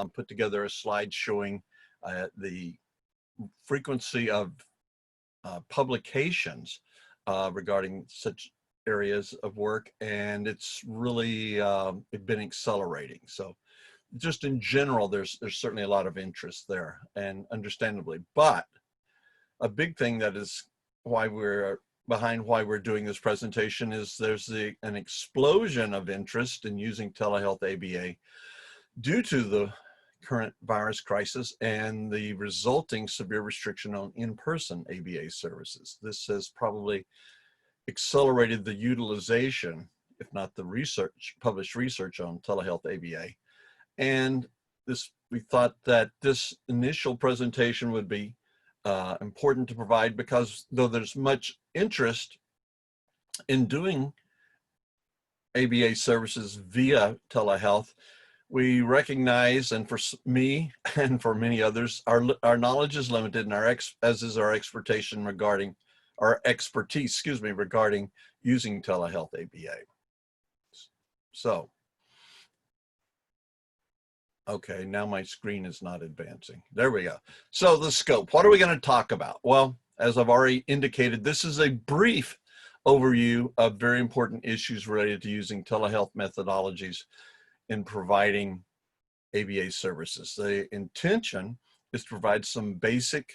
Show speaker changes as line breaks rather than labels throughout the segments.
put together a slide showing the frequency of publications regarding such areas of work, and it's really been accelerating. So just in general, there's certainly a lot of interest there, and understandably. But a big thing that is why we're doing this presentation is there's an explosion of interest in using telehealth ABA due to the current virus crisis and the resulting severe restriction on in-person ABA services. This has probably accelerated the utilization, if not the published research on telehealth ABA. And we thought that this initial presentation would be important to provide, because though there's much interest in doing ABA services via telehealth, we recognize, and for me and for many others, our knowledge is limited, and as is our expertise regarding using telehealth ABA. So, okay, now my screen is not advancing. There we go. So the scope, what are we going to talk about? Well, as I've already indicated, this is a brief overview of very important issues related to using telehealth methodologies in providing ABA services. The intention is to provide some basic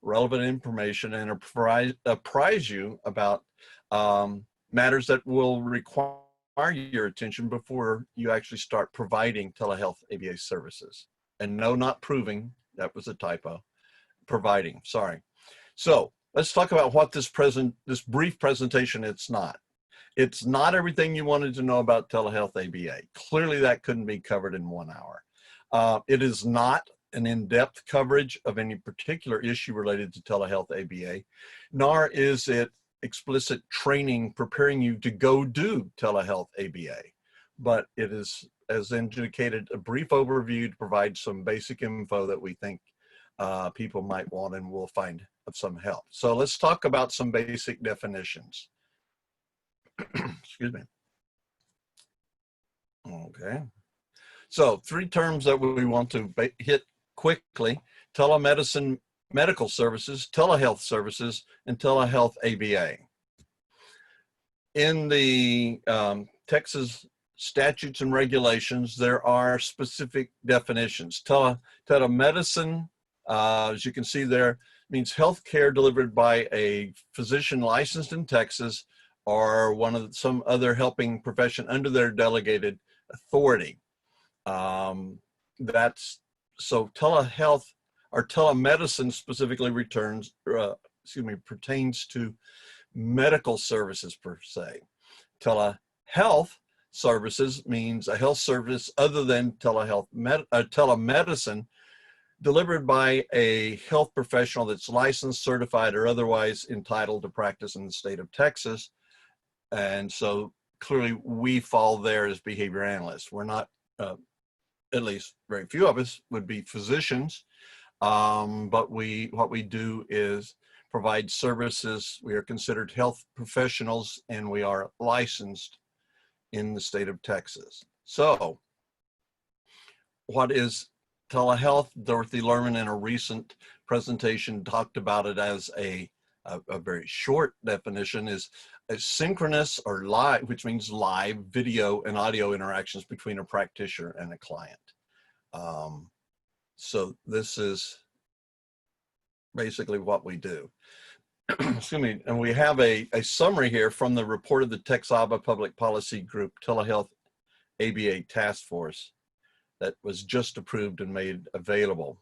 relevant information and apprise you about matters that will require your attention before you actually start providing telehealth ABA services. And no, not proving, that was a typo, providing, sorry. So let's talk about what this brief presentation, it's not. It's not everything you wanted to know about telehealth ABA. Clearly that couldn't be covered in 1 hour. It is not an in-depth coverage of any particular issue related to telehealth ABA, nor is it explicit training preparing you to go do telehealth ABA. But it is, as indicated, a brief overview to provide some basic info that we think people might want and will find of some help. So let's talk about some basic definitions. Excuse me. Okay. So 3 terms that we want to hit quickly: telemedicine, medical services, telehealth services, and telehealth ABA. In the Texas statutes and regulations, there are specific definitions. Telemedicine, as you can see there, means healthcare delivered by a physician licensed in Texas or some other helping profession under their delegated authority. So telehealth or telemedicine specifically pertains to medical services per se. Telehealth services means a health service other than telemedicine, delivered by a health professional that's licensed, certified, or otherwise entitled to practice in the state of Texas. And so clearly we fall there as behavior analysts. We're not, at least very few of us would be physicians, but what we do is provide services. We are considered health professionals, and we are licensed in the state of Texas. So what is telehealth? Dorothy Lerman in a recent presentation talked about it as a very short definition, is a synchronous or live, which means live video and audio interactions between a practitioner and a client. So this is basically what we do. Excuse me. And we have a summary here from the report of the TxABA Public Policy Group Telehealth ABA Task Force that was just approved and made available.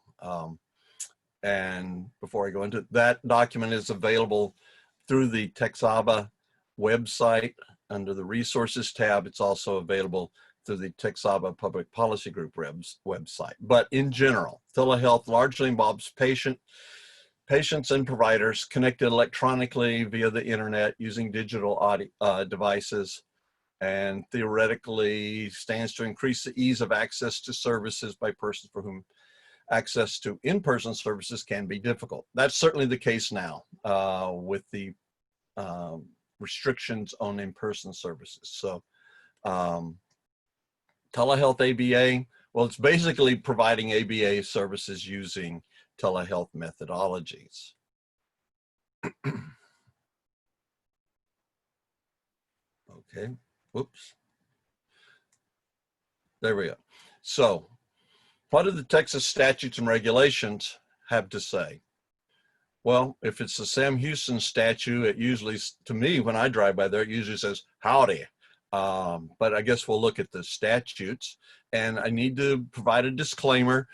And before I go into it, that document is available through the TxABA website under the resources tab. It's also available through the TxABA Public Policy Group website. But in general, telehealth largely involves patients and providers connected electronically via the internet using digital audio devices, and theoretically stands to increase the ease of access to services by persons for whom access to in-person services can be difficult. That's certainly the case now with the restrictions on in-person services. So telehealth ABA, Well, it's basically providing ABA services using telehealth methodologies. Okay, whoops. There we go. So what do the Texas statutes and regulations have to say? Well, if it's the Sam Houston statute, it usually, to me, when I drive by there, it usually says, howdy. But I guess we'll look at the statutes, and I need to provide a disclaimer.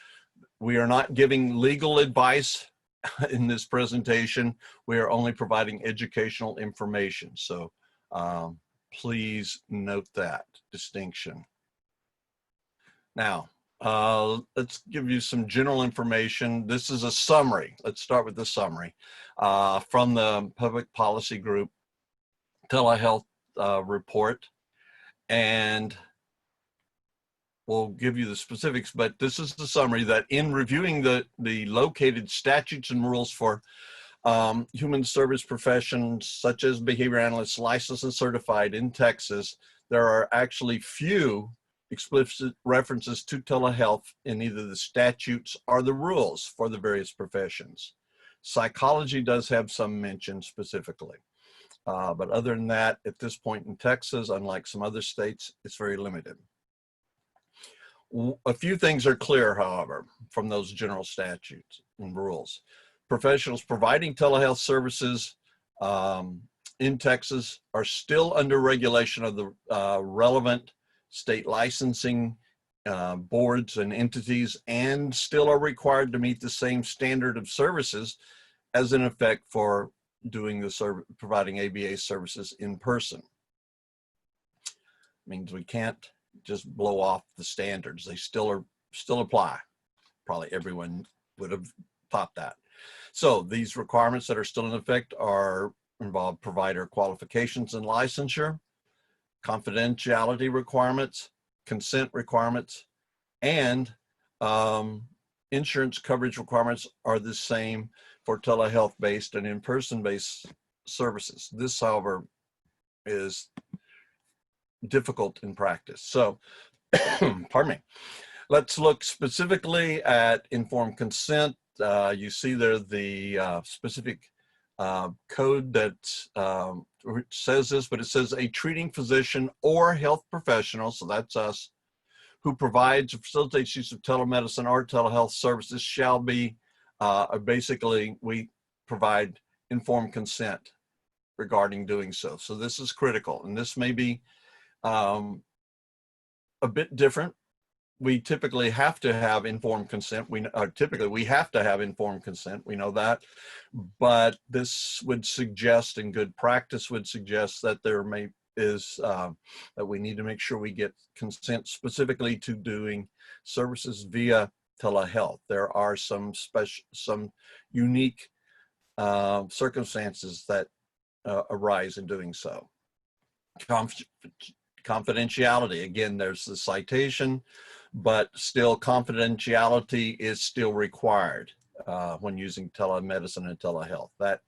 We are not giving legal advice in this presentation. We are only providing educational information. So please note that distinction. Now, let's give you some general information. This is a summary. Let's start with the summary from the Public Policy Group Telehealth report. And we'll give you the specifics, but this is the summary that in reviewing the located statutes and rules for human service professions, such as behavior analysts licensed and certified in Texas, there are actually few explicit references to telehealth in either the statutes or the rules for the various professions. Psychology does have some mention specifically, but other than that, at this point in Texas, unlike some other states, it's very limited. A few things are clear, however, from those general statutes and rules. Professionals providing telehealth services in Texas are still under regulation of the relevant state licensing boards and entities, and still are required to meet the same standard of services as in effect for doing the providing ABA services in person. Means we can't just blow off the standards. They still apply. Probably everyone would have thought that. So these requirements that are still in effect involve provider qualifications and licensure, confidentiality requirements, consent requirements, and insurance coverage requirements are the same for telehealth-based and in-person-based services. This, however, is difficult in practice. So, pardon me. Let's look specifically at informed consent. You see there the specific code that says this, but it says a treating physician or health professional, so that's us, who provides or facilitates use of telemedicine or telehealth services shall be, basically, we provide informed consent regarding doing so. So this is critical, and this may be a bit different. We typically have to have informed consent. We have to have informed consent. We know that, but this would suggest, and good practice would suggest, that that we need to make sure we get consent specifically to doing services via telehealth. There are some unique circumstances that arise in doing so. Confidentiality, again, there's the citation, but still confidentiality is still required when using telemedicine and telehealth. That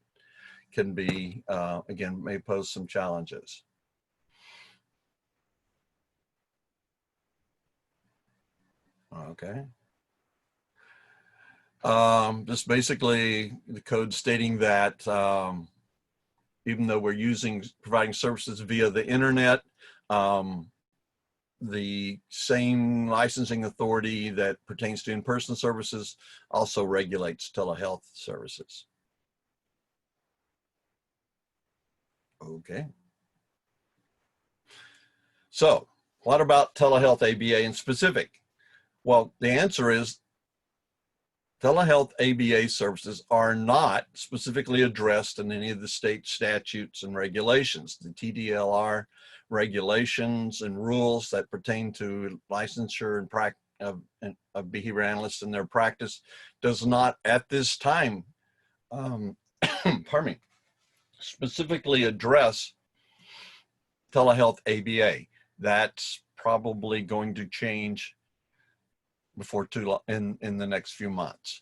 can be, again, may pose some challenges. Okay. Just basically the code stating that even though we're providing services via the internet, the same licensing authority that pertains to in-person services also regulates telehealth services. Okay. So what about telehealth ABA in specific? Well, the answer is telehealth ABA services are not specifically addressed in any of the state statutes and regulations. The TDLR regulations and rules that pertain to licensure and practice of behavior analysts in their practice does not at this time, pardon me, specifically address telehealth ABA. That's probably going to change before too long in the next few months.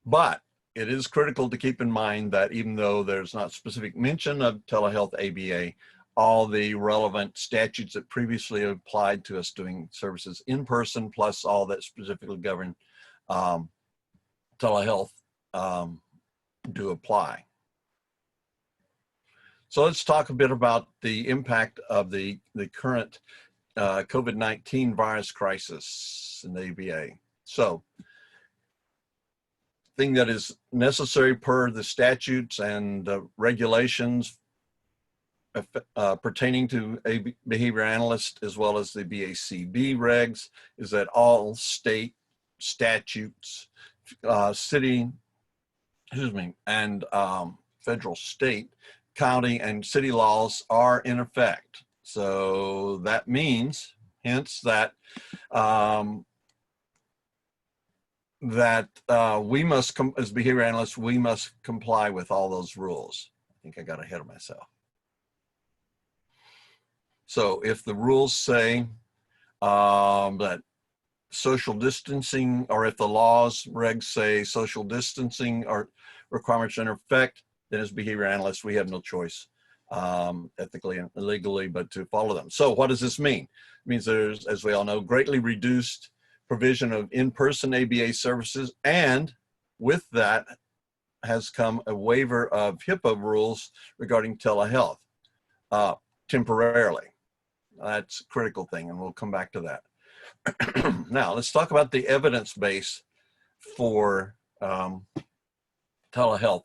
But it is critical to keep in mind that even though there's not specific mention of telehealth ABA, all the relevant statutes that previously applied to us doing services in person, plus all that specifically govern telehealth do apply. So let's talk a bit about the impact of the current COVID-19 virus crisis in the ABA. So, thing that is necessary per the statutes and regulations pertaining to a behavior analyst as well as the BACB regs is that all state statutes, city, and federal, state, county, and city laws are in effect. So that means, hence, that we must, as behavior analysts, we must comply with all those rules. I think I got ahead of myself. So if the rules say that social distancing, or if the laws, regs say social distancing or requirements are in effect, then as behavior analysts, we have no choice ethically and legally but to follow them. So what does this mean? It means there's, as we all know, greatly reduced provision of in-person ABA services, and with that has come a waiver of HIPAA rules regarding telehealth temporarily. That's a critical thing, and we'll come back to that. Now, let's talk about the evidence base for telehealth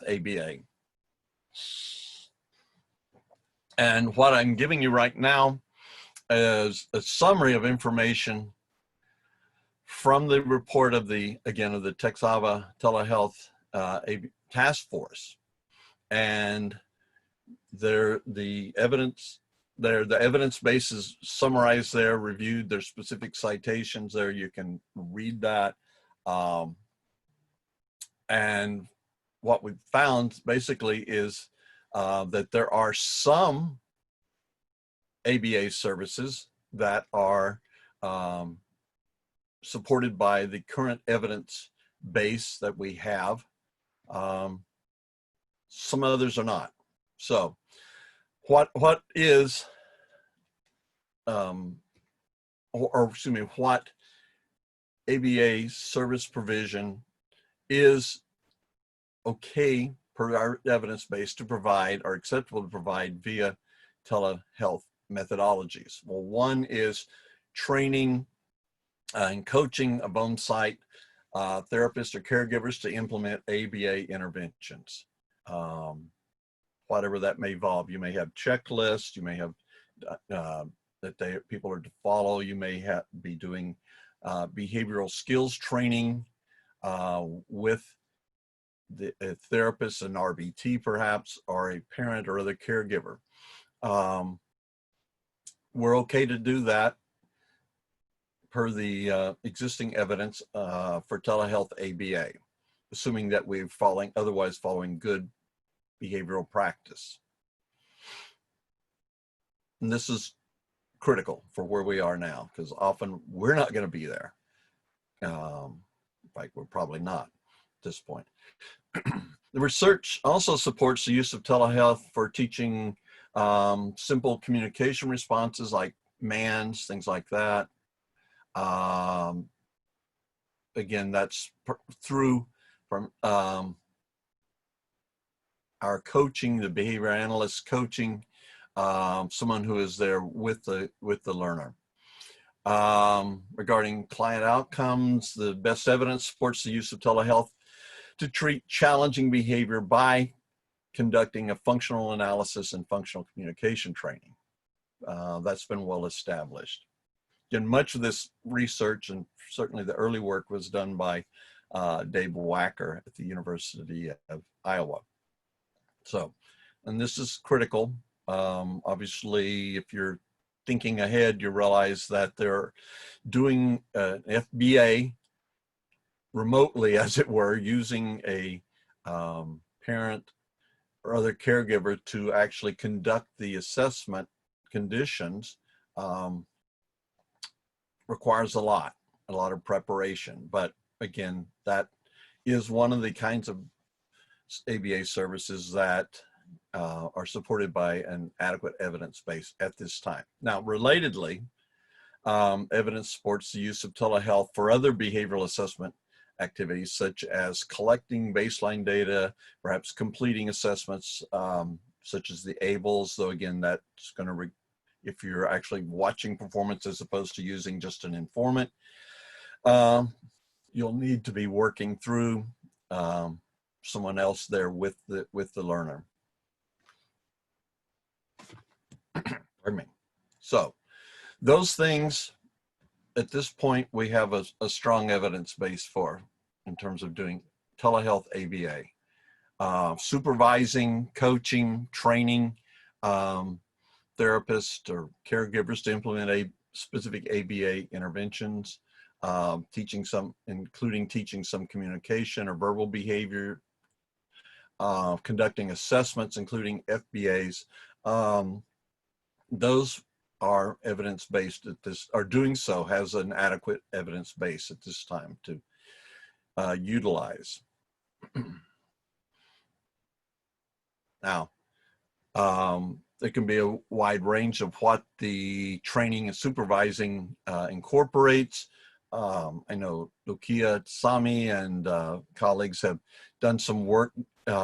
ABA. And what I'm giving you right now is a summary of information from the report of the, again, of the TxABA telehealth task force. And the evidence base is summarized there, reviewed, there's specific citations there, you can read that. And what we've found basically is that there are some ABA services that are supported by the current evidence base that we have. Some others are not. So what is, what ABA service provision is okay per our evidence base to provide, or acceptable to provide via telehealth methodologies? Well, one is training and coaching of on-site therapists or caregivers to implement ABA interventions. Whatever that may involve. You may have checklists, you may have that people are to follow, you may be doing behavioral skills training with a therapist, an RBT perhaps, or a parent or other caregiver. We're okay to do that per the existing evidence for telehealth ABA, assuming that we're otherwise following good behavioral practice. And this is critical for where we are now, because often we're not going to be there. In fact, we're probably not at this point. The research also supports the use of telehealth for teaching simple communication responses like MANs, things like that. Again, that's from our coaching, the behavior analyst coaching, someone who is there with the learner. Regarding client outcomes, the best evidence supports the use of telehealth to treat challenging behavior by conducting a functional analysis and functional communication training. That's been well established. And much of this research, and certainly the early work, was done by Dave Wacker at the University of Iowa. So, and this is critical. Obviously, if you're thinking ahead, you realize that they're doing FBA remotely, as it were, using a parent or other caregiver to actually conduct the assessment conditions. Requires a lot of preparation. But again, that is one of the kinds of ABA services that are supported by an adequate evidence base at this time. Now, relatedly, evidence supports the use of telehealth for other behavioral assessment activities, such as collecting baseline data, perhaps completing assessments, such as the ABLs, though again, that's going to, if you're actually watching performance as opposed to using just an informant, you'll need to be working through someone else there with the learner. Pardon me. So those things, at this point, we have a strong evidence base for in terms of doing telehealth ABA. Supervising, coaching, training therapists or caregivers to implement a specific ABA interventions, including teaching some communication or verbal behavior, conducting assessments, including FBAs. Those are evidence-based at this, or doing so has an adequate evidence base at this time to utilize. Now, there can be a wide range of what the training and supervising incorporates. I know Lucia Sami and colleagues have done some work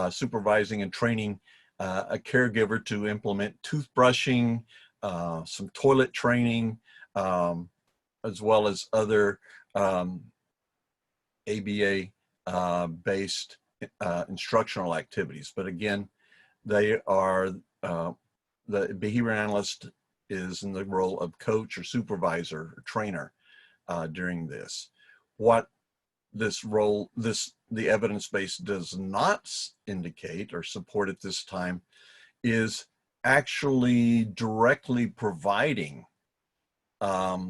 supervising and training a caregiver to implement toothbrushing, some toilet training, as well as other ABA based instructional activities. But again, they are, the behavior analyst is in the role of coach or supervisor or trainer during this. What this role, the evidence base does not indicate or support at this time is actually directly providing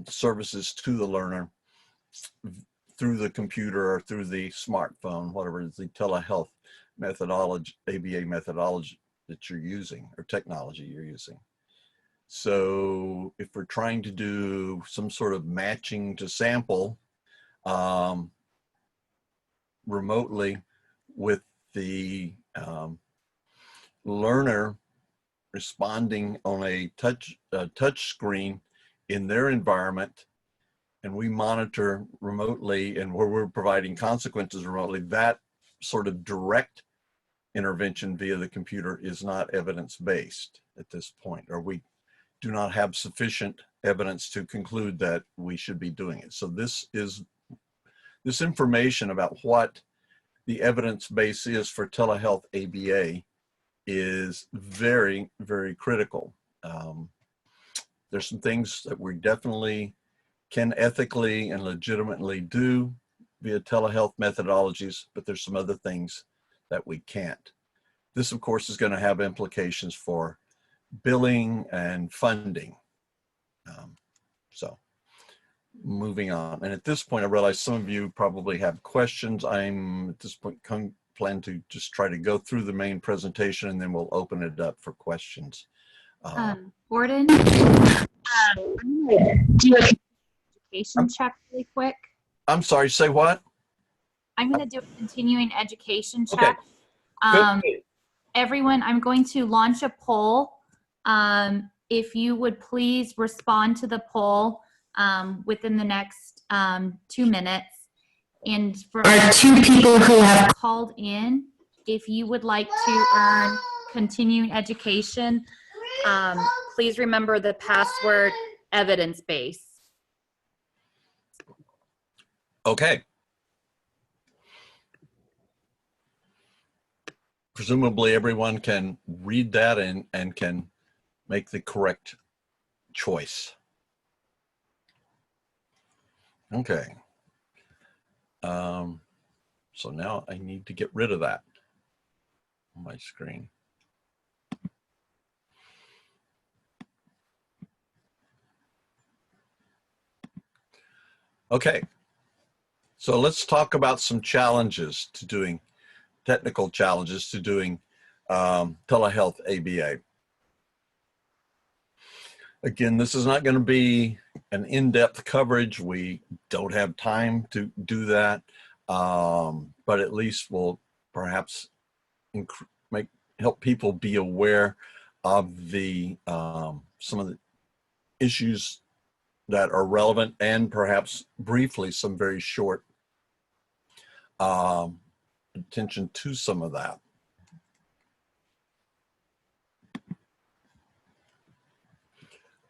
services to the learner through the computer or through the smartphone, whatever is the telehealth methodology, ABA methodology that you're using or technology you're using. So if we're trying to do some sort of matching to sample remotely with the learner responding on a touch screen in their environment, and we monitor remotely and where we're providing consequences remotely, that sort of direct intervention via the computer is not evidence-based at this point, or we do not have sufficient evidence to conclude that we should be doing it. So this information about what the evidence base is for telehealth ABA is very, very critical. There's some things that we definitely can ethically and legitimately do via telehealth methodologies, but there's some other things that we can't. This, of course, is going to have implications for billing and funding. So moving on. And at this point, I realize some of you probably have questions. I'm at this point plan to just try to go through the main presentation and then we'll open it up for questions.
Gordon, do an education check really quick.
I'm sorry, say what?
I'm going to do a continuing education check.
Okay.
Everyone, I'm going to launch a poll. If you would please respond to the poll within the next 2 minutes. And for our 2 people who have called in, if you would like to earn continuing education, please remember the password evidence base.
Okay. Presumably everyone can read that and can make the correct choice. Okay. So now I need to get rid of that on my screen. Okay. So let's talk about some challenges to doing, technical challenges to doing telehealth ABA. Again, this is not going to be an in-depth coverage. We don't have time to do that, but at least we'll perhaps help people be aware of the some of the issues that are relevant, and perhaps briefly some very short attention to some of that.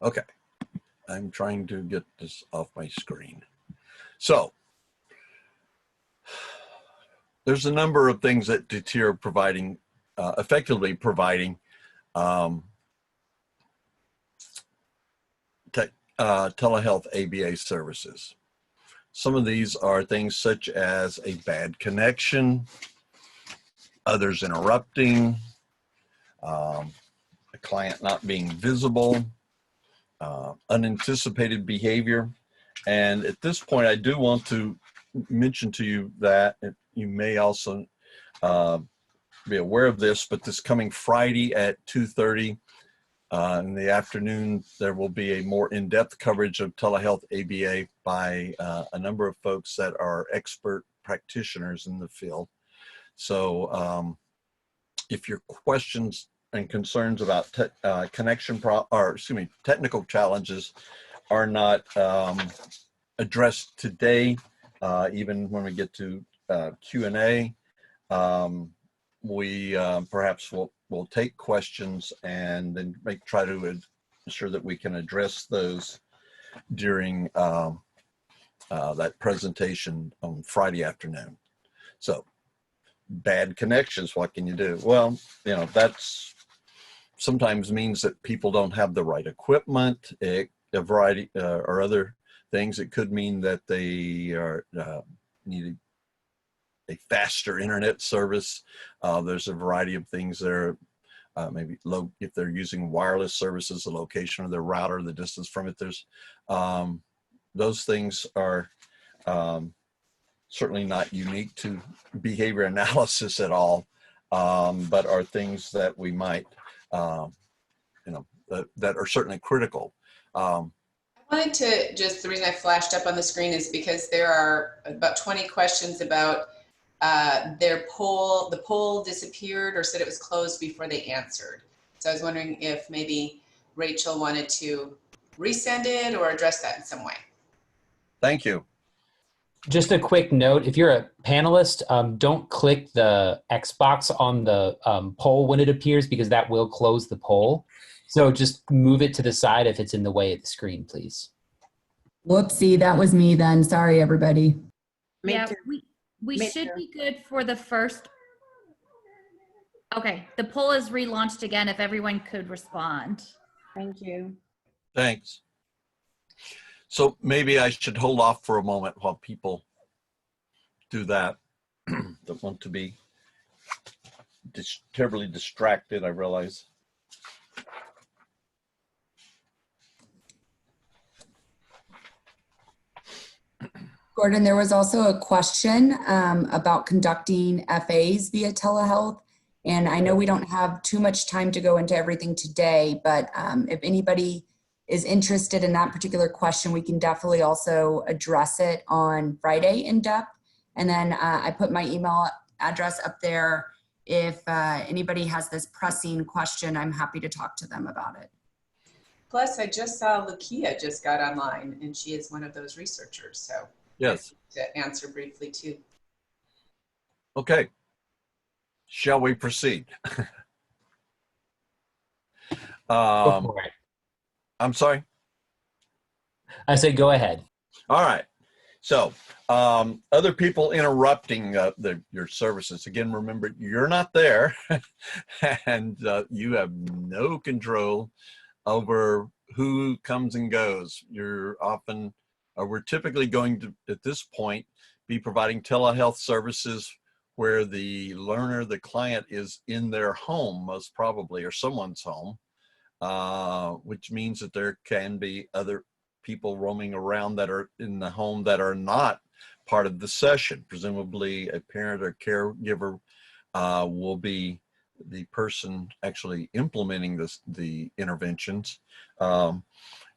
Okay, I'm trying to get this off my screen. So there's a number of things that DT are providing, effectively providing telehealth ABA services. Some of these are things such as a bad connection, others interrupting, a client not being visible, unanticipated behavior. And at this point, I do want to mention to you that you may also be aware of this, but this coming Friday at 2:30 in the afternoon, there will be a more in-depth coverage of telehealth ABA by a number of folks that are expert practitioners in the field. So if your questions and concerns about technical challenges are not addressed today, even when we get to Q&A, we perhaps will take questions and then try to ensure that we can address those during that presentation on Friday afternoon. So bad connections, what can you do? Well, you know, that's sometimes means that people don't have the right equipment, a variety or other things. It could mean that they are need a faster internet service. There's a variety of things there. Maybe low, if they're using wireless services, the location of their router, the distance from it. There's those things are certainly not unique to behavior analysis at all, but are things that we might, that are certainly critical.
I wanted to just, the reason I flashed up on the screen is because there are about 20 questions about the poll disappeared or said it was closed before they answered. So I was wondering if maybe Rachel wanted to resend it or address that in some way.
Thank you.
Just a quick note, if you're a panelist, don't click the X box on the poll when it appears, because that will close the poll. So just move it to the side if it's in the way of the screen, please.
Whoopsie, that was me then. Sorry, everybody.
Yeah, we should be good for the first. Okay, the poll is relaunched again if everyone could respond.
Thank you.
Thanks. So maybe I should hold off for a moment while people do that. Don't want to be terribly distracted, I realize.
Gordon, there was also a question about conducting FAs via telehealth. And I know we don't have too much time to go into everything today, but if anybody is interested in that particular question, we can definitely also address it on Friday in depth. And then I put my email address up there. If anybody has this pressing question, I'm happy to talk to them about it.
Plus, I just saw Lakia just got online, and she is one of those researchers. So
yes,
to answer briefly too.
Okay. Shall we proceed?
Go for it.
I'm sorry?
I say go ahead.
All right. So other people interrupting your services. Again, remember, you're not there and you have no control over who comes and goes. You're often, we're typically going to, at this point, be providing telehealth services where the learner, the client, is in their home, most probably, or someone's home, which means that there can be other people roaming around that are in the home that are not part of the session. Presumably a parent or caregiver will be the person actually implementing the interventions.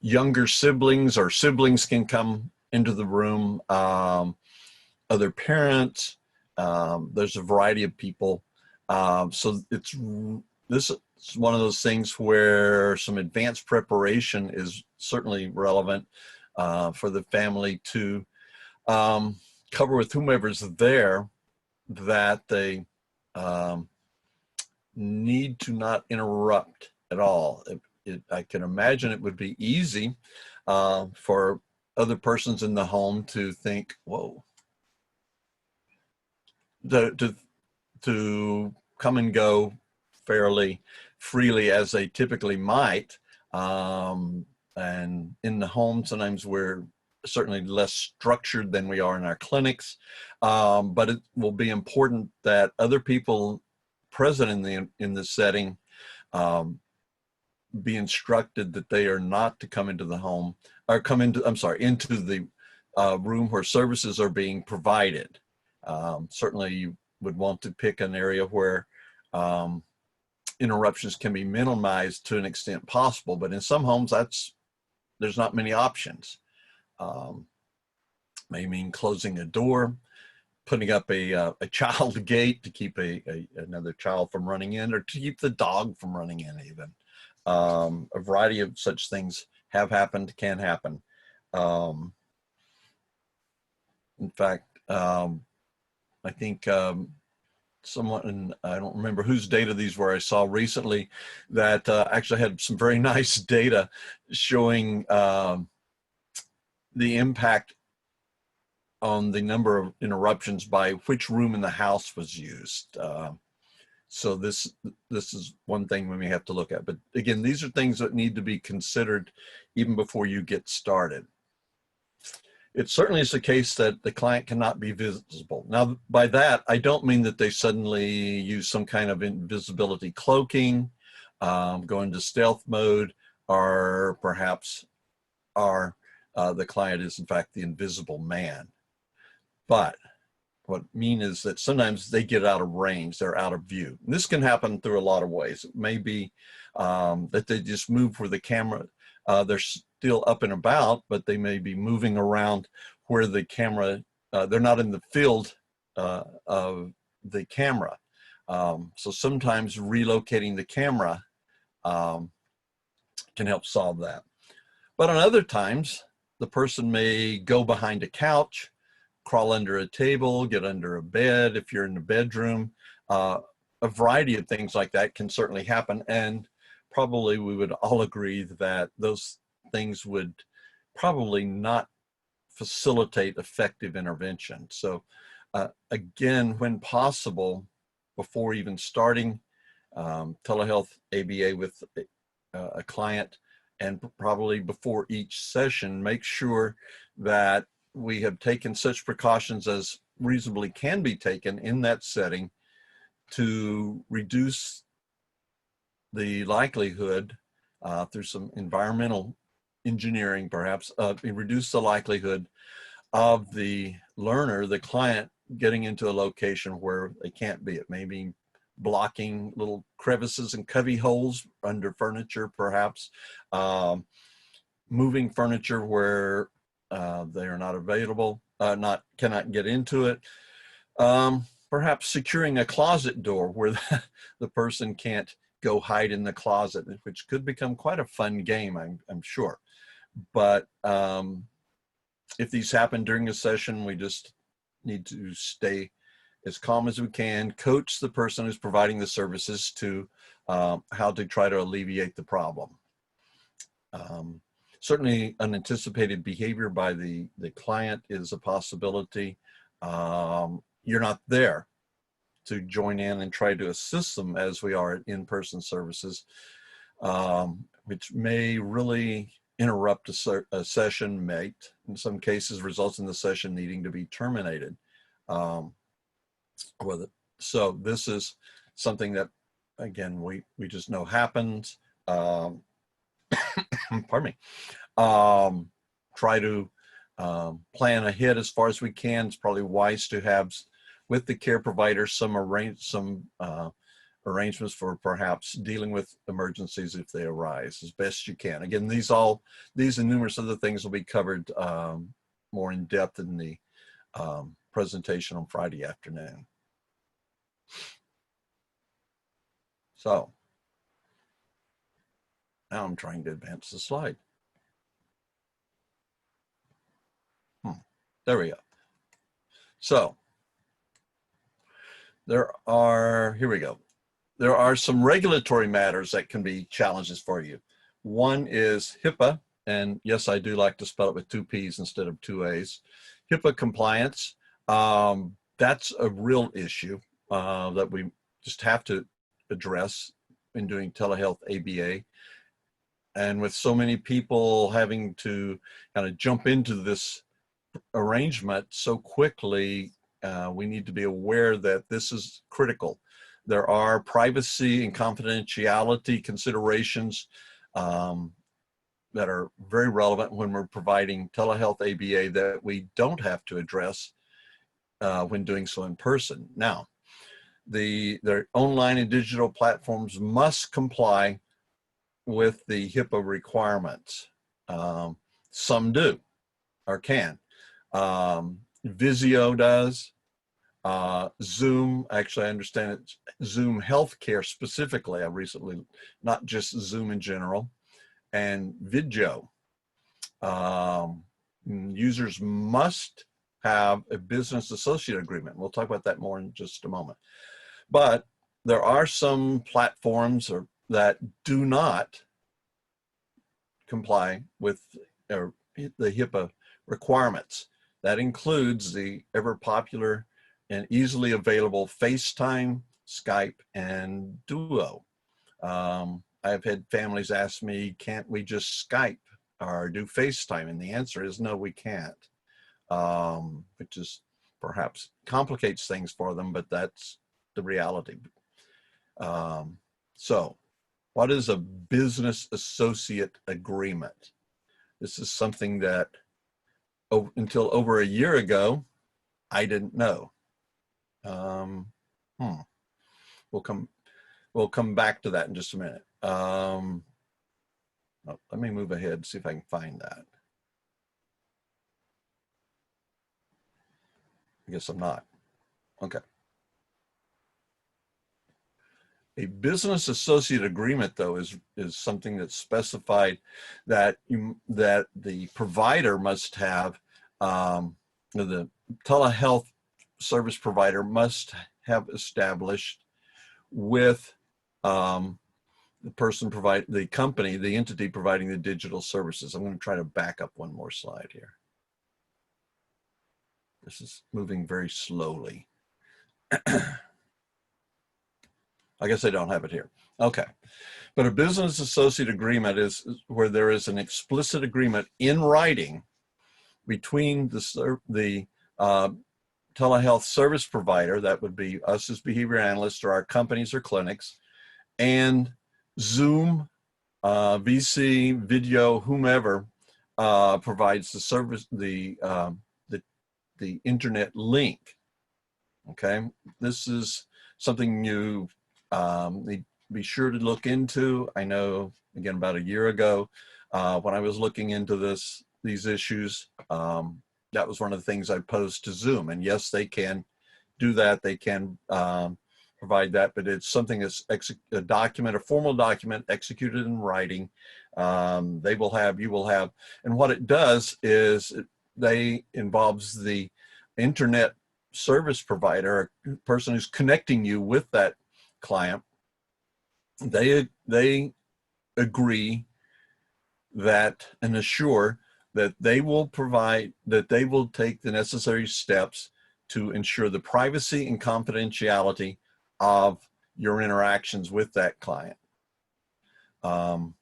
Younger siblings or siblings can come into the room, other parents, there's a variety of people So this is one of those things where some advanced preparation is certainly relevant for the family to cover with whomever's there, that they need to not interrupt at all. I can imagine it would be easy for other persons in the home to think, whoa, to come and go fairly freely as they typically might. And in the home, sometimes we're certainly less structured than we are in our clinics. But it will be important that other people present in the setting be instructed that they are not to come into the home, or into the room where services are being provided. Certainly you would want to pick an area where interruptions can be minimized to an extent possible, but in some homes there's not many options. May mean closing a door, putting up a child gate to keep another child from running in, or to keep the dog from running in even. A variety of such things have happened, can happen. In fact, I think someone, I don't remember whose data these were, I saw recently that actually had some very nice data showing the impact on the number of interruptions by which room in the house was used. So this is one thing we may have to look at. But again, these are things that need to be considered even before you get started. It certainly is the case that the client cannot be visible. Now, by that, I don't mean that they suddenly use some kind of invisibility cloaking, go into stealth mode, or perhaps the client is in fact the invisible man. But what I mean is that sometimes they get out of range, they're out of view. And this can happen through a lot of ways. It may be that they just move where the camera, they're still up and about, but they may be moving around where the camera, they're not in the field of the camera. So sometimes relocating the camera can help solve that. But on other times, the person may go behind a couch, crawl under a table, get under a bed if you're in the bedroom. A variety of things like that can certainly happen. And probably we would all agree that those things would probably not facilitate effective intervention. So again, when possible, before even starting telehealth ABA with a client, and probably before each session, make sure that we have taken such precautions as reasonably can be taken in that setting to reduce the likelihood through some environmental engineering, perhaps, reduce the likelihood of the learner, the client, getting into a location where they can't be. It may be blocking little crevices and cubby holes under furniture, perhaps, moving furniture where they are not available, cannot get into it. Perhaps securing a closet door where the person can't go hide in the closet, which could become quite a fun game, I'm sure. But if these happen during a session, we just need to stay as calm as we can, coach the person who's providing the services to how to try to alleviate the problem. Certainly unanticipated behavior by the client is a possibility. You're not there to join in and try to assist them as we are at in-person services, which may really interrupt a session, in some cases results in the session needing to be terminated. So this is something that, again, we just know happens. Pardon me. Try to plan ahead as far as we can. It's probably wise to have with the care provider some arrangements for perhaps dealing with emergencies if they arise as best you can. Again, these and numerous other things will be covered more in depth in the presentation on Friday afternoon. So now I'm trying to advance the slide. There we go. So here we go. There are some regulatory matters that can be challenges for you. One is HIPAA, and yes, I do like to spell it with 2 P's instead of 2 A's. HIPAA compliance, that's a real issue that we just have to address in doing telehealth ABA. And with so many people having to kind of jump into this arrangement so quickly, we need to be aware that this is critical. There are privacy and confidentiality considerations that are very relevant when we're providing telehealth ABA that we don't have to address when doing so in person. Now, their online and digital platforms must comply with the HIPAA requirements. Some do or can. Vizio does. Zoom, actually I understand it's Zoom Healthcare specifically, I recently, not just Zoom in general, and Vidyo. Users must have a business associate agreement. We'll talk about that more in just a moment. But there are some platforms that do not comply with the HIPAA requirements. That includes the ever popular and easily available FaceTime, Skype, and Duo. I've had families ask me, can't we just Skype or do FaceTime? And the answer is no, we can't, which is perhaps complicates things for them, but that's the reality. So what is a business associate agreement? This is something that until over a year ago, I didn't know. We'll come back to that in just a minute. Let me move ahead and see if I can find that. I guess I'm not. Okay. A business associate agreement, though, is something that's specified that that the provider must have, the telehealth service provider must have established with the company, the entity providing the digital services. I'm going to try to back up one more slide here. This is moving very slowly. I guess I don't have it here. Okay. But a business associate agreement is where there is an explicit agreement in writing between the telehealth service provider, that would be us as behavior analysts or our companies or clinics, and Zoom, VC, Video, whomever provides the service, the internet link. Okay, this is something you need to be sure to look into. I know, again, about a year ago, when I was looking into these issues, that was one of the things I posed to Zoom. And yes, they can do that. They can provide that, but it's something that's a formal document executed in writing. They will have, you will have, and what it does is they involves the internet service provider, a person who's connecting you with that client. They agree that and assure that they will provide, that they will take the necessary steps to ensure the privacy and confidentiality of your interactions with that client.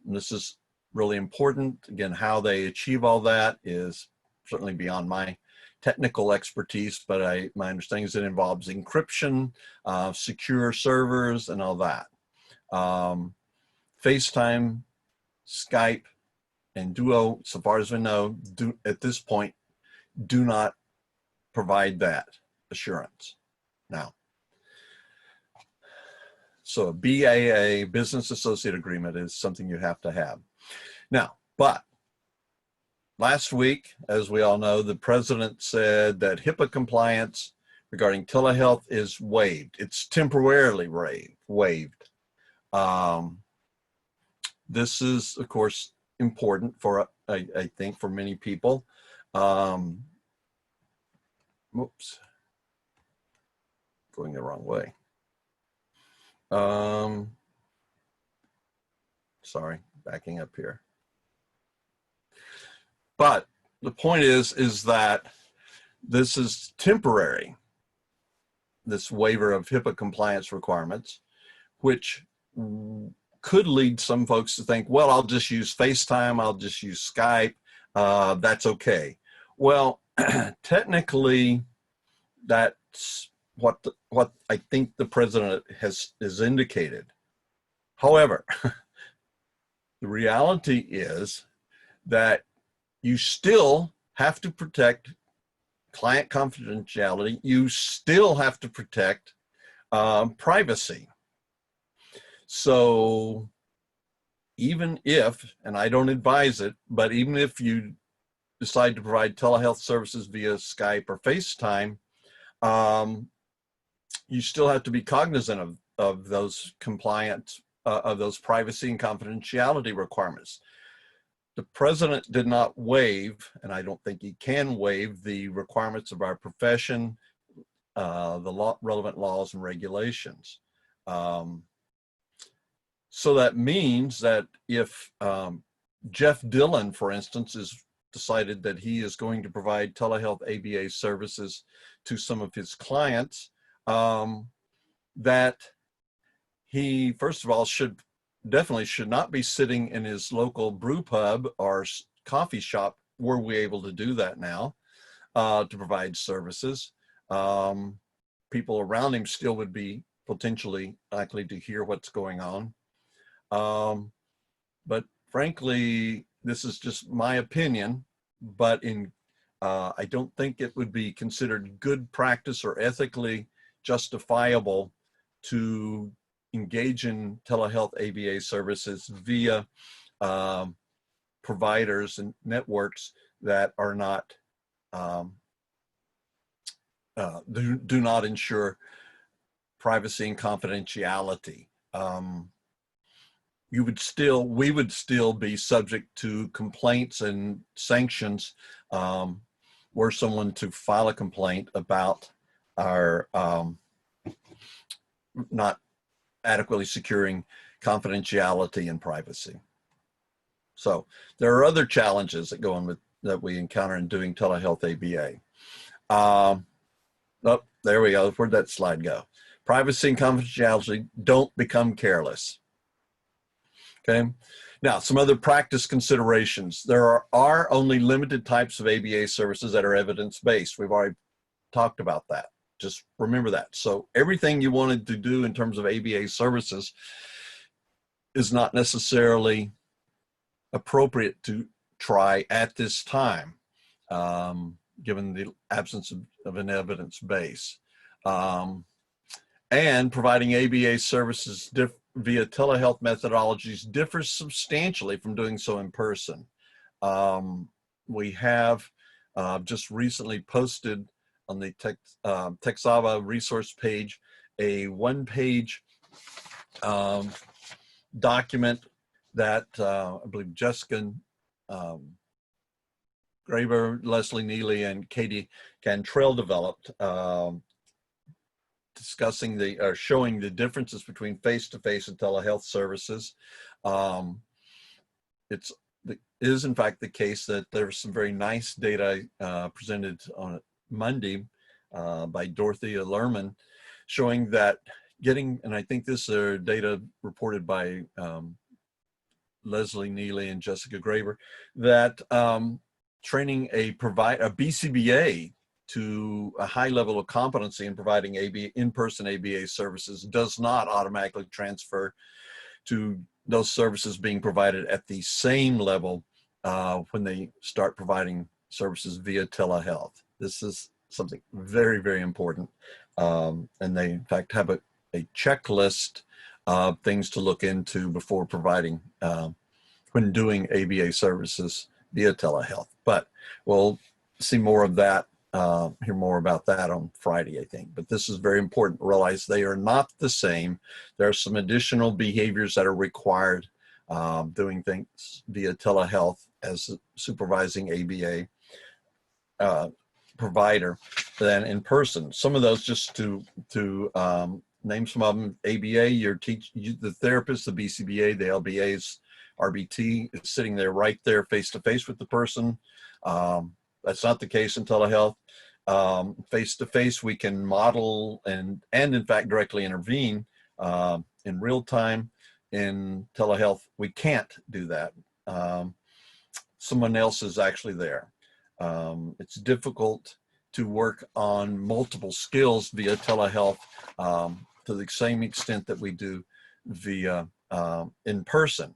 This is really important. Again, how they achieve all that is certainly beyond my technical expertise, but my understanding is it involves encryption, secure servers, and all that. FaceTime, Skype, and Duo, so far as we know, at this point, do not provide that assurance. Now, so a BAA, Business Associate Agreement, is something you have to have. Now, but last week, as we all know, the president said that HIPAA compliance regarding telehealth is waived. It's temporarily waived. This is, of course, important for, I think, for many people. Whoops, going the wrong way. Sorry, backing up here. But the point is that this is temporary, this waiver of HIPAA compliance requirements, which could lead some folks to think, well, I'll just use FaceTime, I'll just use Skype, that's okay. Well, technically, that's what I think the president has indicated. However, the reality is that you still have to protect client confidentiality. You still have to protect privacy. So even if, and I don't advise it, but even if you decide to provide telehealth services via Skype or FaceTime, you still have to be cognizant of those compliance, of those privacy and confidentiality requirements. The president did not waive, and I don't think he can waive, the requirements of our profession, the relevant laws and regulations. So that means that if Jeff Dillon, for instance, is decided that he is going to provide telehealth ABA services to some of his clients, that he, first of all, definitely should not be sitting in his local brew pub or coffee shop. Were we able to do that now to provide services? People around him still would be potentially likely to hear what's going on. But frankly, this is just my opinion, but I don't think it would be considered good practice or ethically justifiable to engage in telehealth ABA services via providers and networks that are not, do not ensure privacy and confidentiality. We would still be subject to complaints and sanctions were someone to file a complaint about our not adequately securing confidentiality and privacy. So there are other challenges that go on with that we encounter in doing telehealth ABA. Oh, there we go. Where'd that slide go? Privacy and confidentiality, don't become careless. Okay. Now, some other practice considerations. There are only limited types of ABA services that are evidence-based. We've already talked about that. Just remember that. So everything you wanted to do in terms of ABA services is not necessarily appropriate to try at this time, given the absence of an evidence base. And providing ABA services via telehealth methodologies differs substantially from doing so in person. We have just recently posted on the TxABA resource page a one-page document that I believe Jessica Graber, Leslie Neely, and Katie Cantrell developed, discussing showing the differences between face-to-face and telehealth services. It is in fact the case that there's some very nice data presented on Monday by Dorothea Lerman, showing that and I think this are data reported by Leslie Neely and Jessica Graber, that training a BCBA to a high level of competency in providing in-person ABA services does not automatically transfer to those services being provided at the same level when they start providing services via telehealth. This is something very, very important. And they, in fact, have a checklist of things to look into before providing, when doing ABA services via telehealth. But we'll see more of that hear more about that on Friday, I think. But this is very important to realize they are not the same. There are some additional behaviors that are required doing things via telehealth as a supervising ABA provider than in person. Some of those, just to name some of them: ABA, the therapist, the BCBA, the LBAs, RBT is sitting there right there face to face with the person. That's not the case in telehealth. Face to face, we can model and in fact directly intervene in real time. In telehealth, we can't do that. Someone else is actually there. It's difficult to work on multiple skills via telehealth to the same extent that we do via in person.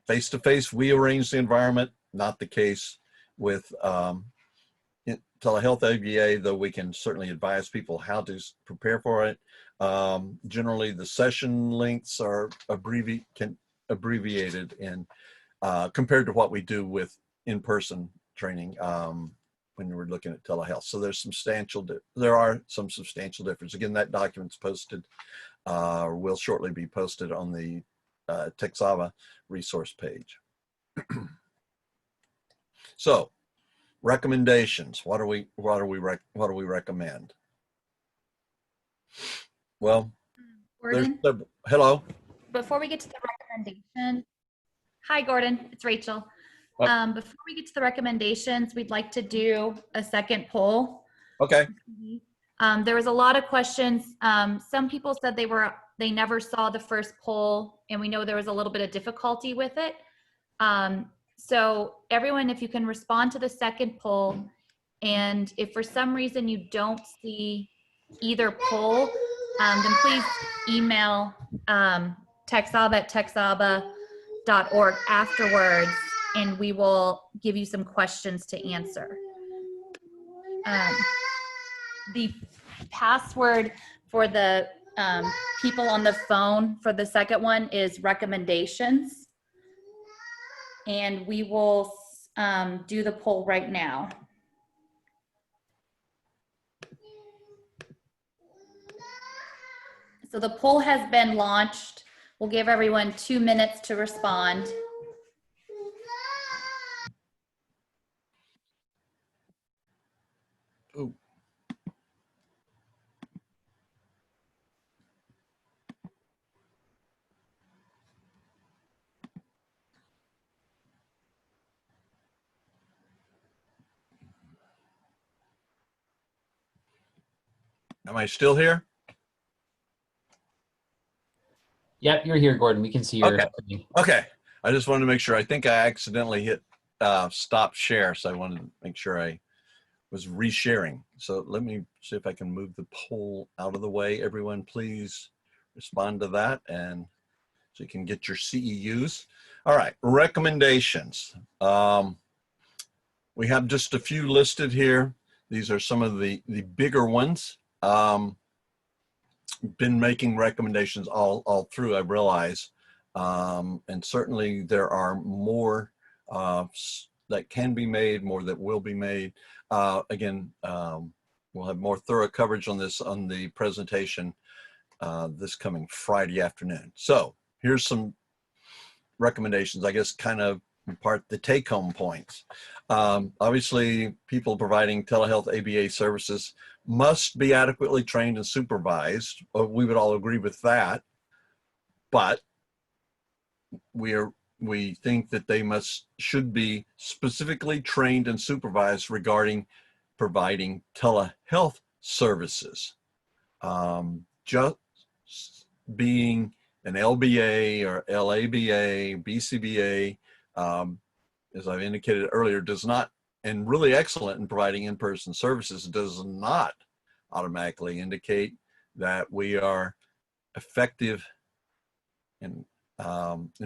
Face to face, we arrange the environment, not the case with telehealth ABA, though we can certainly advise people how to prepare for it. Generally, the session lengths are abbreviated in compared to what we do with in-person training when we're looking at telehealth. So there are some substantial difference. Again, that document's posted or will shortly be posted on the TxABA resource page. So, recommendations. What do we recommend? Well,
Gordon,
hello.
before we get to the recommendation, hi Gordon, it's Rachel. Before we get to the recommendations, we'd like to do a second poll.
Okay.
There was a lot of questions. Some people said they never saw the first poll, and we know there was a little bit of difficulty with it. So everyone, if you can respond to the second poll, and if for some reason you don't see either poll, then please email TxABA@TxABA.org afterwards, and we will give you some questions to answer. The password for the people on the phone for the second one is recommendations. And we will do the poll right now. So the poll has been launched. We'll give everyone 2 minutes to respond.
Ooh. Am I still here?
Yep, you're here, Gordon. We can see your screen.
Okay. I just wanted to make sure. I think I accidentally hit stop share, so I wanted to make sure I was resharing. So let me see if I can move the poll out of the way. Everyone, please respond to that, and so you can get your CEUs. All right, recommendations. We have just a few listed here. These are some of the bigger ones. Been making recommendations all through, I realize. And certainly there are more that can be made, more that will be made. Again, we'll have more thorough coverage on this on the presentation this coming Friday afternoon. So here's some recommendations, I guess, kind of part the take-home points. Obviously, people providing telehealth ABA services must be adequately trained and supervised. We would all agree with that, but we think that they should be specifically trained and supervised regarding providing telehealth services. Just being an LBA or LABA, BCBA, as I've indicated earlier, does not, and really excellent in providing in-person services, does not automatically indicate that we are effective in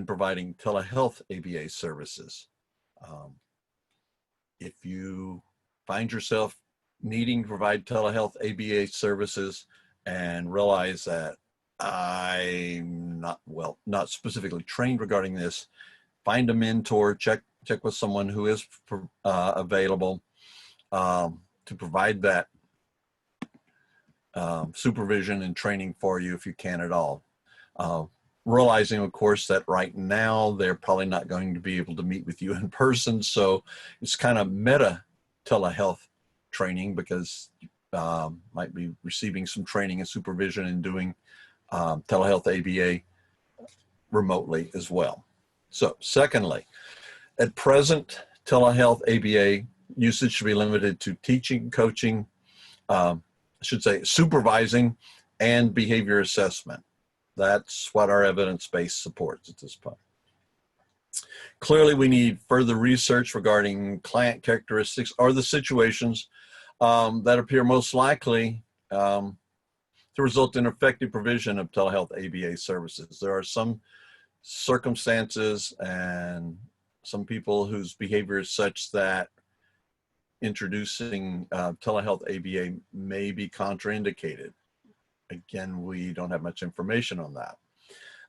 providing telehealth ABA services. If you find yourself needing to provide telehealth ABA services and realize that I'm not specifically trained regarding this, find a mentor, check with someone who is available. to provide that supervision and training for you if you can at all. Realizing, of course, that right now they're probably not going to be able to meet with you in person, so it's kind of meta telehealth training, because might be receiving some training and supervision and doing telehealth ABA remotely as well. So secondly, at present, telehealth ABA usage should be limited to teaching, coaching, I should say supervising, and behavior assessment. That's what our evidence base supports at this point. Clearly, we need further research regarding client characteristics or the situations that appear most likely to result in effective provision of telehealth ABA services. There are some circumstances and some people whose behavior is such that introducing telehealth ABA may be contraindicated. Again, we don't have much information on that.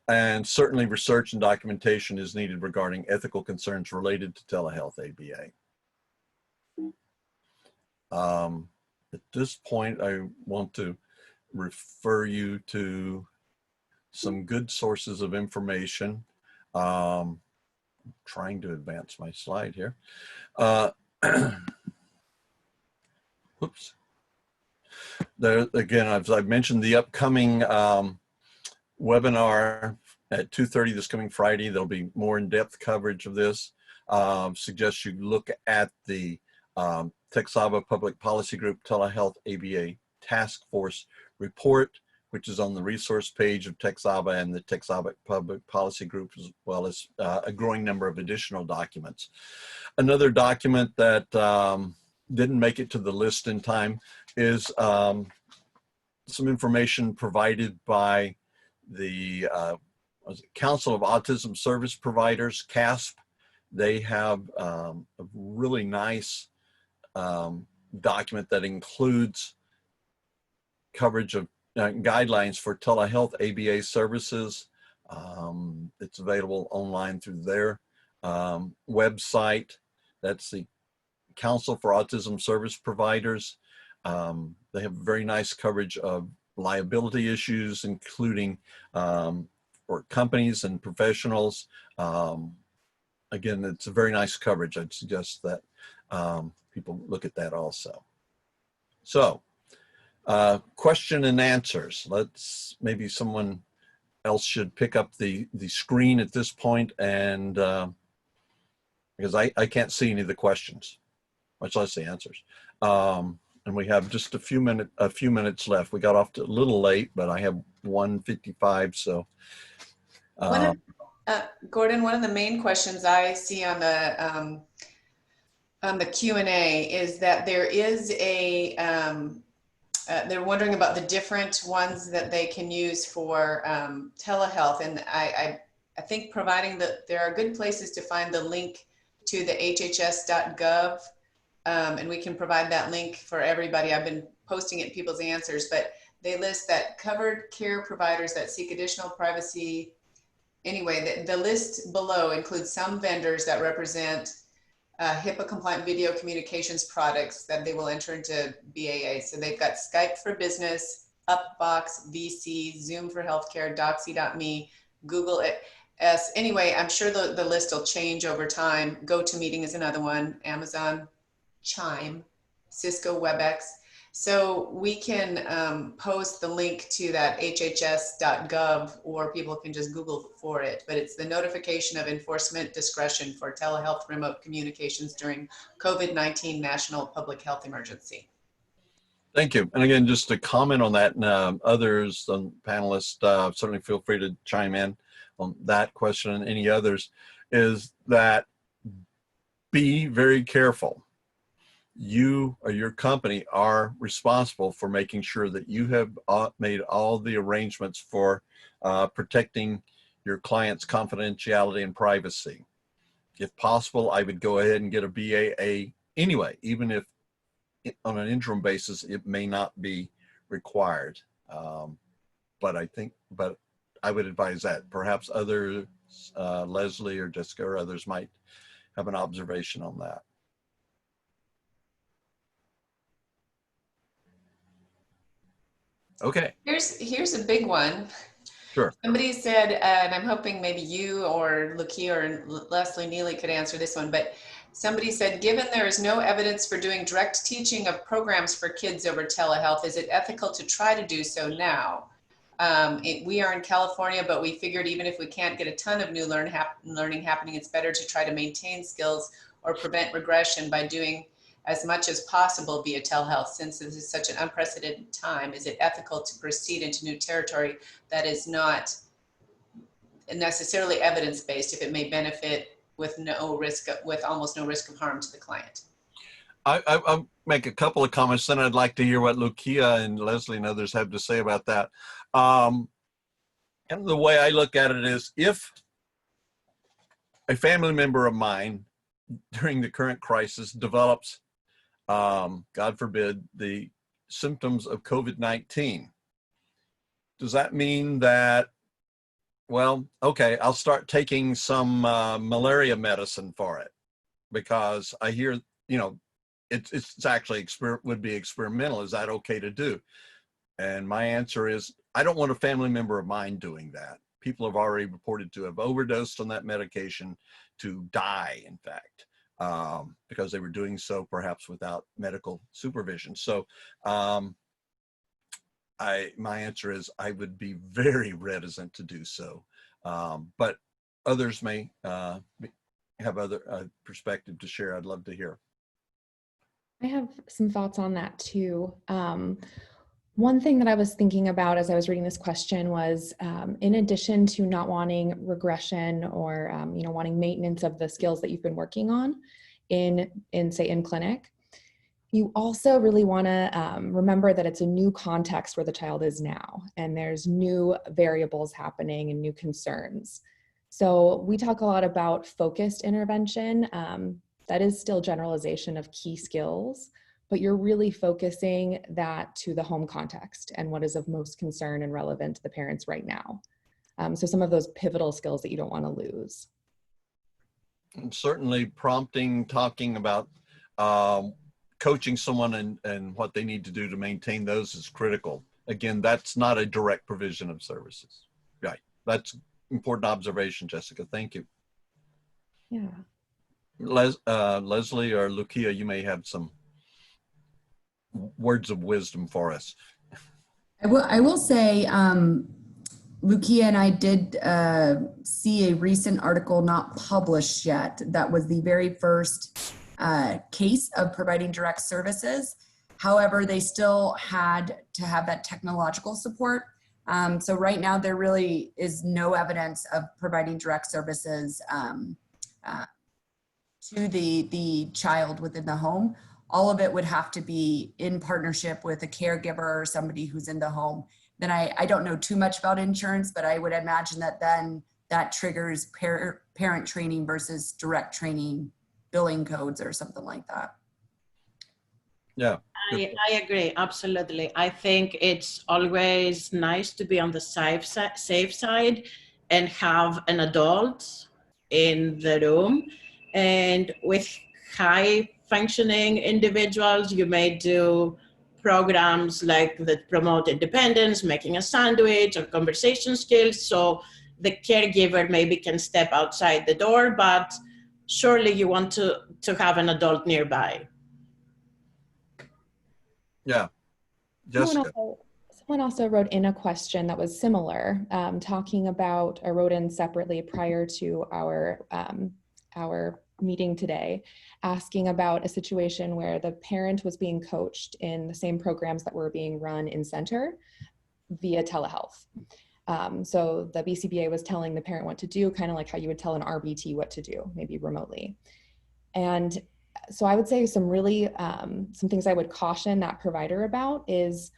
And certainly research and documentation is needed regarding ethical concerns related to telehealth ABA. At this point, I want to refer you to some good sources of information. I'm trying to advance my slide here. Whoops. There, again, as I've mentioned, the upcoming webinar at 2:30 this coming Friday, there'll be more in-depth coverage of this. Suggest you look at the TxABA Public Policy Group Telehealth ABA Task Force report, which is on the resource page of TxABA and the TxABA Public Policy Group, as well as a growing number of additional documents. Another document that didn't make it to the list in time is some information provided by the Council of Autism Service Providers, CASP. They have a really nice document that includes coverage of guidelines for telehealth ABA services. It's available online through their website. That's the Council for Autism Service Providers. They have very nice coverage of liability issues, including for companies and professionals. Again, it's a very nice coverage. I'd suggest that people look at that also. So, question and answers. Maybe someone else should pick up the screen at this point, and because I can't see any of the questions, much less the answers. And we have just a few minutes left. We got off a little late, but I have 1:55, so.
Gordon, one of the main questions I see on the Q&A is that there is a, they're wondering about the different ones that they can use for telehealth. And I think providing that there are good places to find the link to the hhs.gov. And we can provide that link for everybody. I've been posting it in people's answers, but they list that covered care providers that seek additional privacy. Anyway, the list below includes some vendors that represent HIPAA compliant video communications products that they will enter into BAA. So they've got Skype for Business, Upbox, VC, Zoom for Healthcare, Doxy.me, Google S. Anyway, I'm sure the list will change over time. GoToMeeting is another one, Amazon Chime, Cisco WebEx. So we can post the link to that hhs.gov, or people can just Google for it. But it's the notification of enforcement discretion for telehealth remote communications during COVID-19 national public health emergency.
Thank you. And again, just to comment on that, and others, panelists, certainly feel free to chime in on that question and any others, is that be very careful. You or your company are responsible for making sure that you have made all the arrangements for protecting your client's confidentiality and privacy. If possible, I would go ahead and get a BAA anyway, even if on an interim basis it may not be required. But I would advise that. Perhaps others, Leslie or Jessica or others, might have an observation on that. Okay,
Here's a big one.
sure.
Somebody said, and I'm hoping maybe you or Lakia or Leslie Neely could answer this one, but somebody said, given there is no evidence for doing direct teaching of programs for kids over telehealth, is it ethical to try to do so now? We are in California, but we figured even if we can't get a ton of new learning happening, it's better to try to maintain skills or prevent regression by doing as much as possible via telehealth. Since this is such an unprecedented time, is it ethical to proceed into new territory that is not necessarily evidence-based if it may benefit with almost no risk of harm to the client?
I'll make a couple of comments, then I'd like to hear what Lucia and Leslie and others have to say about that. And the way I look at it is, if a family member of mine during the current crisis develops, God forbid, the symptoms of COVID-19, does that mean that, well, okay, I'll start taking some malaria medicine for it? Because I hear, it's actually would be experimental. Is that okay to do? And my answer is, I don't want a family member of mine doing that. People have already reported to have overdosed on that medication, to die, in fact, because they were doing so perhaps without medical supervision. So my answer is, I would be very reticent to do so. But others may have other perspective to share. I'd love to hear.
I have some thoughts on that too. One thing that I was thinking about as I was reading this question was, in addition to not wanting regression or wanting maintenance of the skills that you've been working on in clinic, you also really want to remember that it's a new context where the child is now, and there's new variables happening and new concerns. So we talk a lot about focused intervention. That is still generalization of key skills, but you're really focusing that to the home context and what is of most concern and relevant to the parents right now. So some of those pivotal skills that you don't want to lose.
And certainly prompting, talking about coaching someone and what they need to do to maintain those is critical. Again, that's not a direct provision of services. Right. That's important observation, Jessica. Thank you.
Yeah.
Leslie or Lucia, you may have some words of wisdom for us.
I will say, Lucia and I did see a recent article not published yet that was the very first case of providing direct services. However, they still had to have that technological support. So right now there really is no evidence of providing direct services to the child within the home. All of it would have to be in partnership with a caregiver or somebody who's in the home. Then I don't know too much about insurance, but I would imagine that then that triggers parent training versus direct training billing codes or something like that.
Yeah.
I agree, absolutely. I think it's always nice to be on the safe side and have an adult in the room. And with high functioning individuals, you may do programs like that promote independence, making a sandwich, or conversation skills. So the caregiver maybe can step outside the door, but surely you want to have an adult nearby.
Yeah. Jessica.
Someone also wrote in a question that was similar, talking about, I wrote in separately prior to our meeting today, asking about a situation where the parent was being coached in the same programs that were being run in center via telehealth. So the BCBA was telling the parent what to do, kind of like how you would tell an RBT what to do, maybe remotely. And so I would say some really, some things I would caution that provider about is,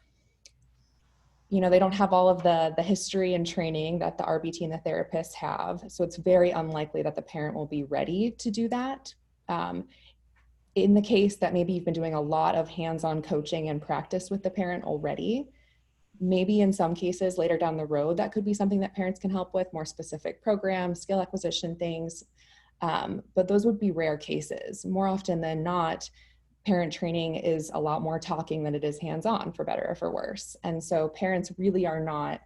they don't have all of the history and training that the RBT and the therapists have. So it's very unlikely that the parent will be ready to do that. In the case that maybe you've been doing a lot of hands-on coaching and practice with the parent already, maybe in some cases later down the road, that could be something that parents can help with, more specific programs, skill acquisition things. But those would be rare cases. More often than not, parent training is a lot more talking than it is hands-on, for better or for worse. And so parents really are not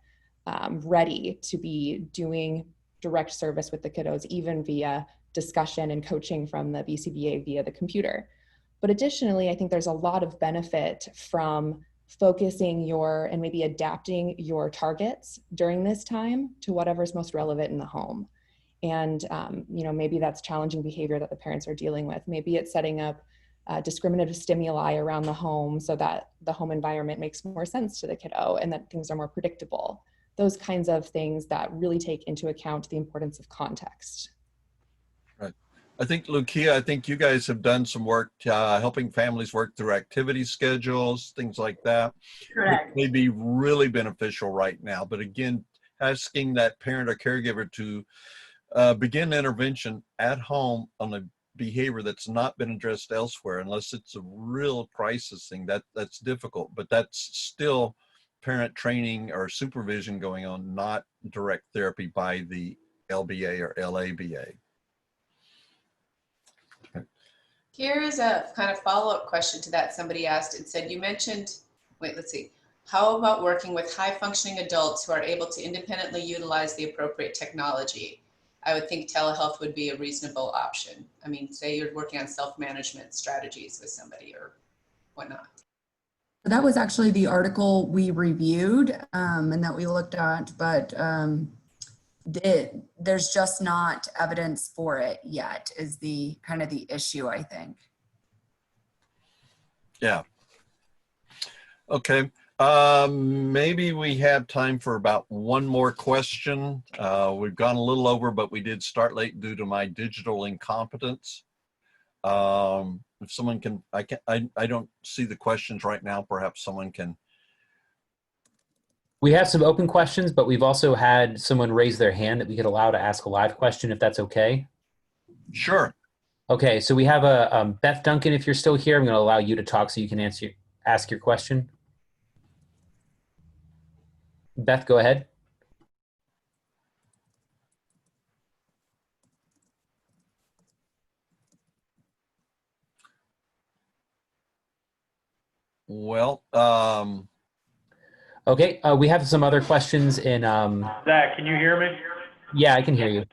ready to be doing direct service with the kiddos, even via discussion and coaching from the BCBA via the computer. But additionally, I think there's a lot of benefit from focusing your and maybe adapting your targets during this time to whatever's most relevant in the home. And maybe that's challenging behavior that the parents are dealing with. Maybe it's setting up discriminative stimuli around the home so that the home environment makes more sense to the kiddo and that things are more predictable. Those kinds of things that really take into account the importance of context.
Right. I think, Lucia, I think you guys have done some work helping families work through activity schedules, things like that.
Correct.
Which may be really beneficial right now. But again, asking that parent or caregiver to begin intervention at home on a behavior that's not been addressed elsewhere, unless it's a real crisis thing, that's difficult. But that's still parent training or supervision going on, not direct therapy by the LBA or LABA.
Here is a kind of follow-up question to that. Somebody asked, it said, you mentioned, wait, let's see. How about working with high-functioning adults who are able to independently utilize the appropriate technology? I would think telehealth would be a reasonable option. I mean, say you're working on self-management strategies with somebody or whatnot.
That was actually the article we reviewed and that we looked at, but there's just not evidence for it yet is the kind of the issue, I think.
Yeah. Okay. Maybe we have time for about one more question. We've gone a little over, but we did start late due to my digital incompetence. If someone can, I don't see the questions right now. Perhaps someone can.
We have some open questions, but we've also had someone raise their hand that we could allow to ask a live question, if that's okay.
Sure.
Okay, so we have a Beth Duncan. If you're still here, I'm going to allow you to talk so you can ask your question. Beth, go ahead.
Well,
okay, we have some other questions in.
Zach, can you hear me?
Yeah, I can hear you.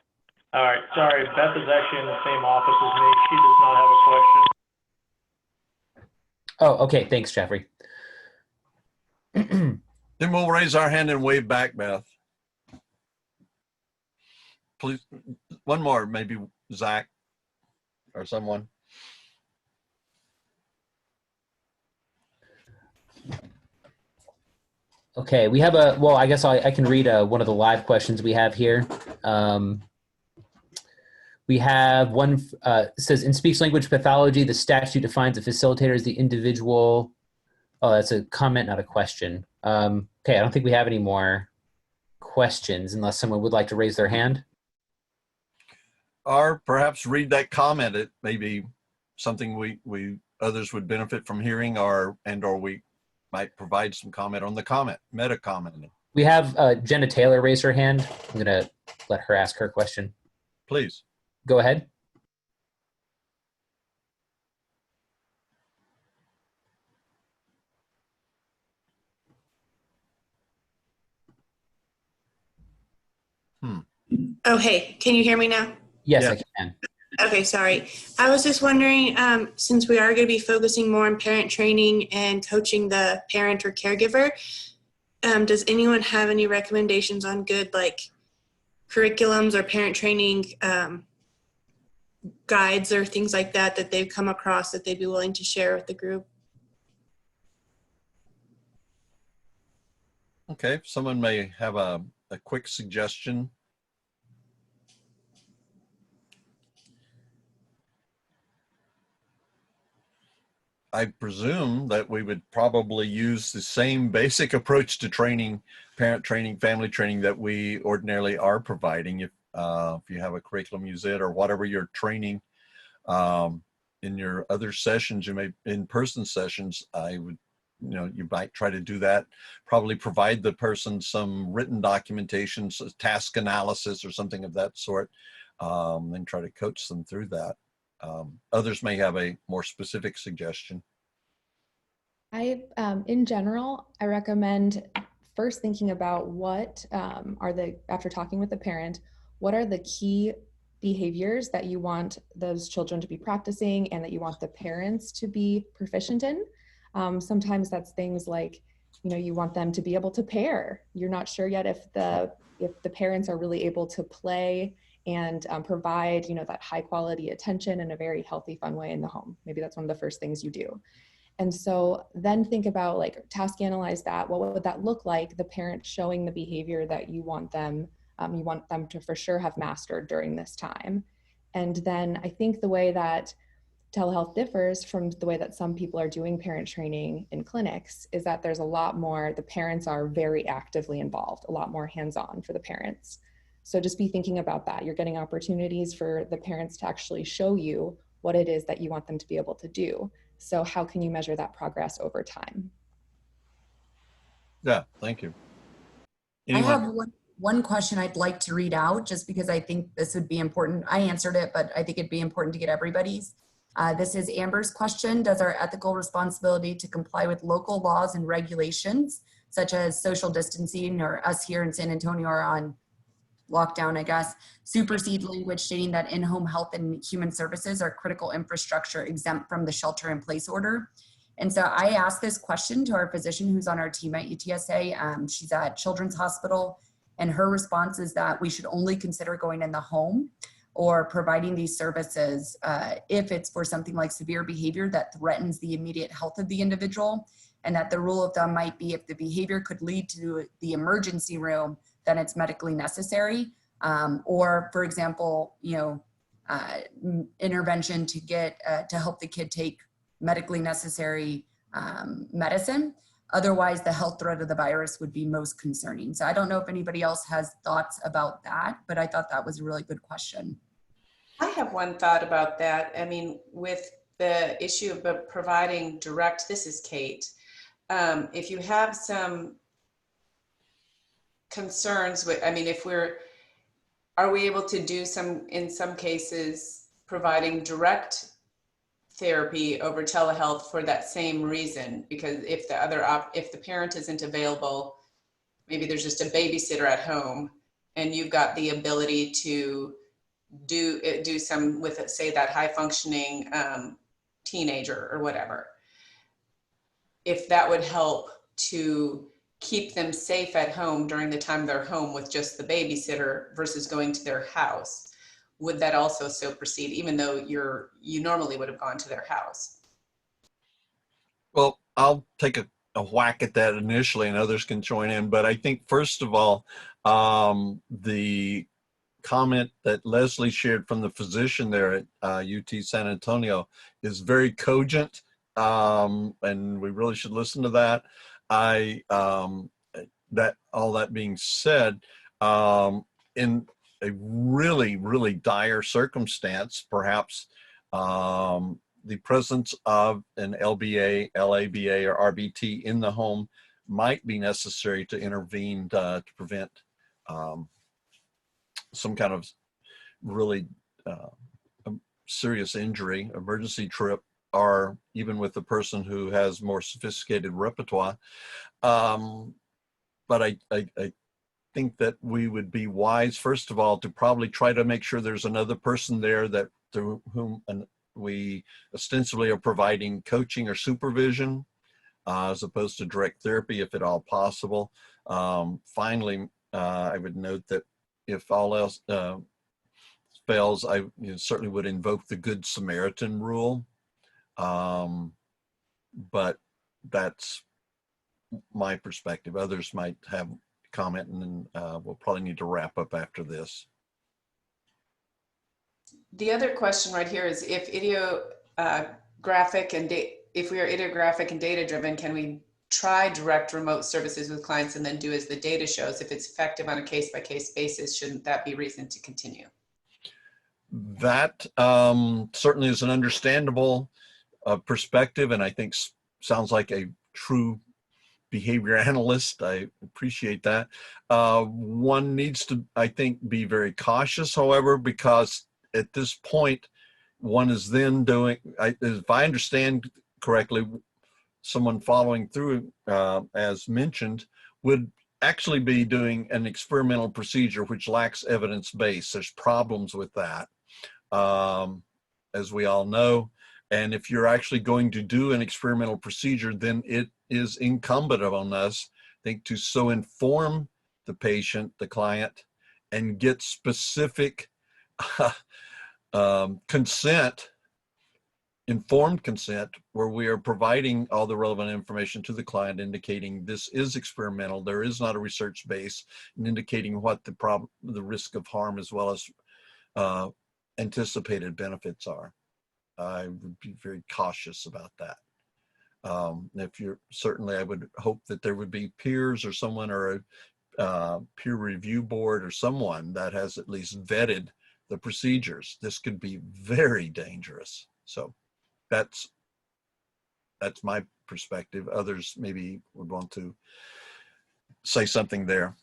All right, sorry. Beth is actually in the same office as me. She does not have a question.
Oh, okay. Thanks, Jeffrey.
then we'll raise our hand and wave back, Beth. Please, one more, maybe Zach or someone.
Okay, we have well, I guess I can read one of the live questions we have here. We have one, says, in speech language pathology, the statute defines a facilitator as the individual. Oh, that's a comment, not a question. Okay, I don't think we have any more questions unless someone would like to raise their hand.
Or perhaps read that comment. It may be something we others would benefit from hearing, or we might provide some comment on the comment, meta commenting.
We have Jenna Taylor raise her hand. I'm going to let her ask her question.
Please.
Go ahead.
Oh, hey, can you hear me now?
Yes,
Yeah.
I can.
Okay, sorry. I was just wondering, since we are going to be focusing more on parent training and coaching the parent or caregiver, does anyone have any recommendations on good curriculums or parent training guides or things like that that they've come across that they'd be willing to share with the group?
Okay, someone may have a quick suggestion. I presume that we would probably use the same basic approach to training, parent training, family training that we ordinarily are providing. If you have a curriculum, use it, or whatever you're training in your other sessions, you may in-person sessions. I would, you might try to do that. Probably provide the person some written documentation, task analysis, or something of that sort, and try to coach them through that. Others may have a more specific suggestion.
In general, I recommend first thinking about what after talking with the parent, what are the key behaviors that you want those children to be practicing and that you want the parents to be proficient in. Sometimes that's things like, you want them to be able to pair. You're not sure yet if the parents are really able to play and provide, that high quality attention in a very healthy, fun way in the home. Maybe that's one of the first things you do. And so then think about task analyze that. What would that look like? The parent showing the behavior that you want them to for sure have mastered during this time. And then I think the way that telehealth differs from the way that some people are doing parent training in clinics is that there's a lot more, the parents are very actively involved, a lot more hands-on for the parents. So just be thinking about that. You're getting opportunities for the parents to actually show you what it is that you want them to be able to do. So how can you measure that progress over time?
Yeah, thank you.
Anyone? I have one question I'd like to read out just because I think this would be important. I answered it, but I think it'd be important to get everybody's. This is Amber's question. Does our ethical responsibility to comply with local laws and regulations, such as social distancing, or us here in San Antonio are on lockdown, I guess, supersede language stating that in-home health and human services are critical infrastructure exempt from the shelter-in-place order? And so I asked this question to our physician who's on our team at UTSA. She's at Children's Hospital, and her response is that we should only consider going in the home or providing these services if it's for something like severe behavior that threatens the immediate health of the individual, and that the rule of thumb might be if the behavior could lead to the emergency room, then it's medically necessary. Or, for example, intervention to get to help the kid take medically necessary medicine. Otherwise, the health threat of the virus would be most concerning. So I don't know if anybody else has thoughts about that, but I thought that was a really good question.
I have one thought about that. I mean, with the issue of providing direct, this is Kate. If you have some concerns with, are we able to do in some cases, providing direct therapy over telehealth for that same reason? Because if the parent isn't available, maybe there's just a babysitter at home and you've got the ability to do some with, say, that high functioning teenager or whatever. If that would help to keep them safe at home during the time they're home with just the babysitter versus going to their house, would that also so proceed, even though you normally would have gone to their house?
Well, I'll take a whack at that initially, and others can join in. But I think, first of all, the comment that Leslie shared from the physician there at UT San Antonio is very cogent, and we really should listen to that. All that being said, in a really, really dire circumstance, perhaps the presence of an LBA, LABA, or RBT in the home might be necessary to intervene to prevent some kind of really serious injury, emergency trip, or even with the person who has more sophisticated repertoire. But I think that we would be wise, first of all, to probably try to make sure there's another person there that through whom we ostensibly are providing coaching or supervision, as opposed to direct therapy, if at all possible. Finally, I would note that if all else fails, I certainly would invoke the Good Samaritan rule. But that's my perspective. Others might have comment, and then we'll probably need to wrap up after this.
The other question right here is if we are ideographic and data driven, can we try direct remote services with clients and then do as the data shows? If it's effective on a case-by-case basis, shouldn't that be reason to continue?
That certainly is an understandable perspective, and I think sounds like a true behavior analyst. I appreciate that. One needs to, I think, be very cautious, however, because at this point, one is then doing, if I understand correctly, someone following through, as mentioned, would actually be doing an experimental procedure which lacks evidence base. There's problems with that, as we all know. And if you're actually going to do an experimental procedure, then it is incumbent on us, I think, to so inform the patient, the client, and get specific consent, informed consent, where we are providing all the relevant information to the client, indicating this is experimental, there is not a research base, and indicating what the problem, the risk of harm, as well as anticipated benefits are. I would be very cautious about that. If you're, certainly I would hope that there would be peers or someone, or a peer review board or someone that has at least vetted the procedures. This could be very dangerous. So that's my perspective. Others maybe would want to say something there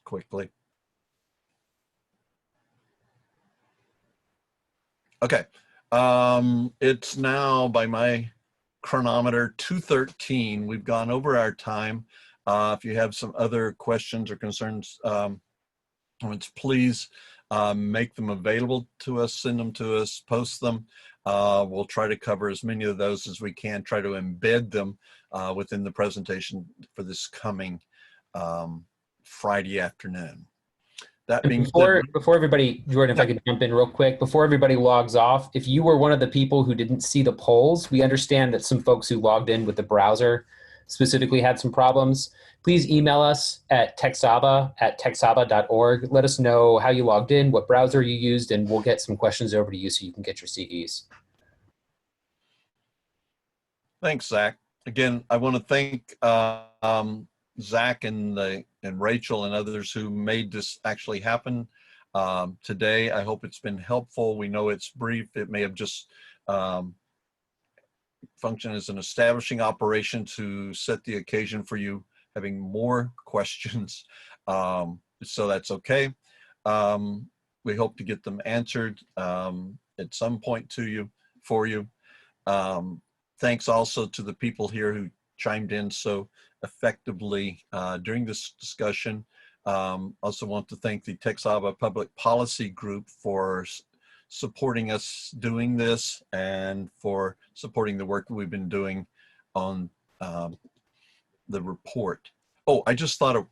quickly. Okay. It's now, by my chronometer, 2:13. We've gone over our time. If you have some other questions or concerns, please make them available to us, send them to us, post them. We'll try to cover as many of those as we can, try to embed them within the presentation for this coming Friday afternoon. That being
before
said,
everybody, Jordan, if I could jump in real quick, before everybody logs off, if you were one of the people who didn't see the polls, we understand that some folks who logged in with the browser specifically had some problems. Please email us at TxABA@TxABA.org. Let us know how you logged in, what browser you used, and we'll get some questions over to you so you can get your CEs.
thanks, Zach. Again, I want to thank Zach and Rachel and others who made this actually happen today. I hope it's been helpful. We know it's brief. It may have just functioned as an establishing operation to set the occasion for you having more questions. So that's okay. We hope to get them answered at some point for you. Thanks also to the people here who chimed in so effectively during this discussion. Also want to thank the TxABA Public Policy Group for supporting us doing this and for supporting the work we've been doing on the report. Oh, I just thought of,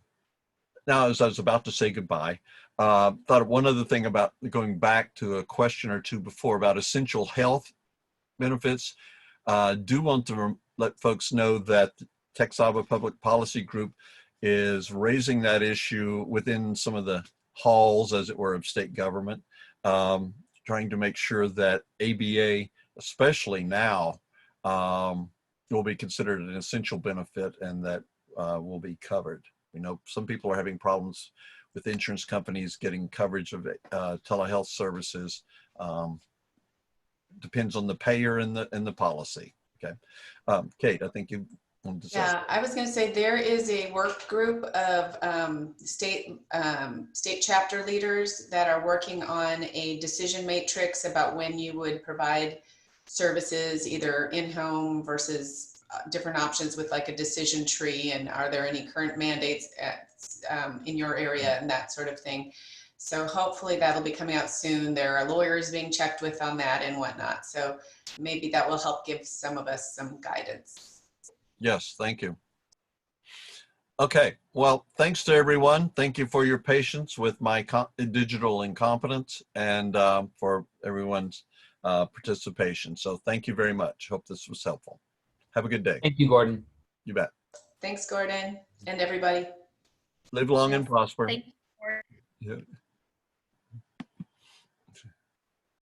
now as I was about to say goodbye, thought of one other thing about going back to a question or two before about essential health benefits. Do want to let folks know that the TxABA Public Policy Group is raising that issue within some of the halls, as it were, of state government, trying to make sure that ABA, especially now, will be considered an essential benefit and that will be covered. We know some people are having problems with insurance companies getting coverage of telehealth services. Depends on the payer and the policy. Okay, Kate, I think you wanted to say.
Yeah, I was going to say there is a work group of state chapter leaders that are working on a decision matrix about when you would provide services, either in-home versus different options with like a decision tree, and are there any current mandates in your area and that sort of thing. So hopefully that'll be coming out soon. There are lawyers being checked with on that and whatnot. So maybe that will help give some of us some guidance.
Yes, thank you. Okay, well, thanks to everyone. Thank you for your patience with my digital incompetence and for everyone's participation. So thank you very much. Hope this was helpful. Have a good day.
Thank you, Gordon.
You bet.
Thanks, Gordon, and everybody.
Live long and prosper.
Thank you.
Yeah.